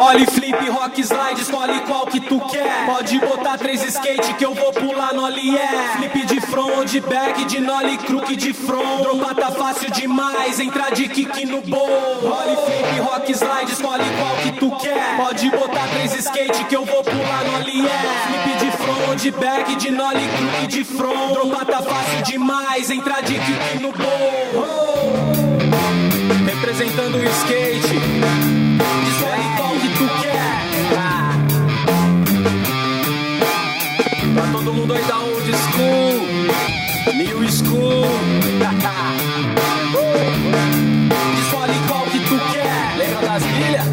Olha flip, rock, slide, escolhe qual que tu quer. Pode botar 3 skate que eu vou pular no Olié. Flip de front, de back, de nollie, crook de front. Dropar tá fácil demais, entrar de kick no bowl. Olha flip, rock, slide, escolhe qual que tu quer. Pode botar 3 skate que eu vou pular no Olié. Flip de front, de back, de nollie, crook de front. Dropar tá fácil demais, entrar de kick no bowl. Representando o skate, escolhe qual que tu quer. Pra todo mundo aí da old school, new school. Escolhe qual que tu quer. Lembra das milhas?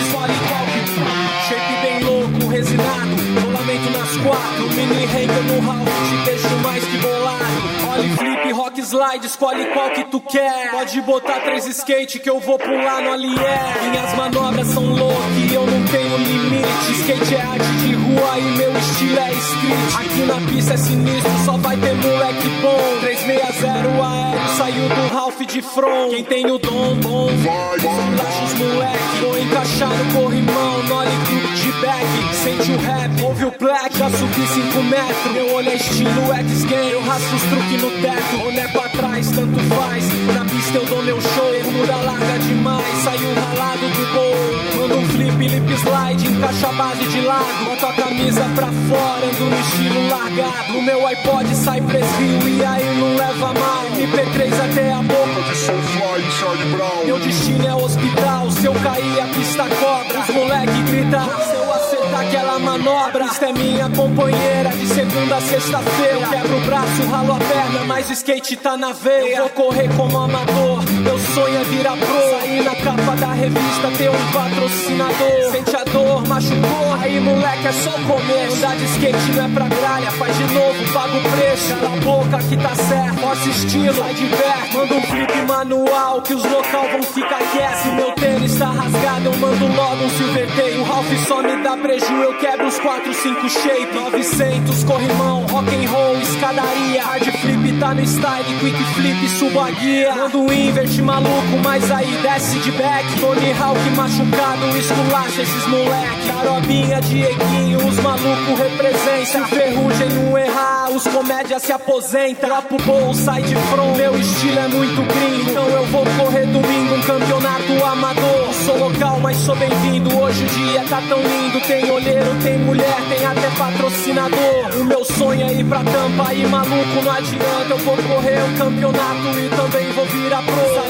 Escolhe qual que tu quer. Shape bem louco, resinado, rolamento nas 4. Mini Henkel no Ralph, te deixo mais que bolado. Olha flip, rock, slide, escolhe qual que tu quer. Pode botar 3 skate que eu vou pular no Olié. Minhas manobras são loucas e eu não tenho limite. Skate é arte de rua e meu estilo é street. Aqui na pista é sinistro, só vai ter moleque bom. 360 aéreo, saiu do Ralph de front. Quem tem o dom, bom, relaxa os moleque. Vou encaixar no corrimão, nollie, crook de back. Sente o rap, ouve o black, já subi 5 metros. Meu olho é estilo X-Game, eu raspo os truques no teto. Onde é pra trás, tanto faz. Na pista eu dou meu show, muda larga demais. Saiu ralado do gol. Manda um flip, lip slide, encaixa a base de lado. Bota a camisa pra fora, ando no estilo largado. No meu iPod sai presvio e aí não leva mal. MP3 até a boca de Soulfly e Charlie Brown. Meu destino é hospital, se eu cair a pista cobra. Os moleque grita, se eu acertar aquela manobra. Esta é minha companheira, de segunda a sexta-feira. Eu quebro o braço, ralo a perna, mas o skate tá na veia. Eu vou correr como amador, meu sonho é virar pro. Sair na capa da revista, ter um patrocinador. Sente a dor, machucou, aí moleque é só o começo. Andar de skate não é pra gralha, faz de novo, paga o preço. Cala a boca que tá certo, força estilo, sai de perto. Manda um flip manual, que os local vão ficar quietos. Se meu tênis tá rasgado, eu mando logo um silver tape. O Ralph só me dá preju, eu quebro os 4, 5 shape. 900, corrimão, rock and roll, escadaria. Hard flip tá no style, quick flip, subo a guia. Mando um invert maluco, mas aí desce de back. Tony Hawk machucado, esculacha esses moleque. Carobinha, Dieguinho, os malucos representam. Se o ferrugem não errar, os comédias se aposentam. Dropo o bowl, sai de front, meu estilo é muito gringo. Então eu vou correr domingo, um campeonato amador. Sou local, mas sou bem-vindo, hoje o dia tá tão lindo. Tem olheiro, tem mulher, tem até patrocinador. O meu sonho é ir pra Tampa e maluco não adianta. Eu vou correr o campeonato e também vou virar pro.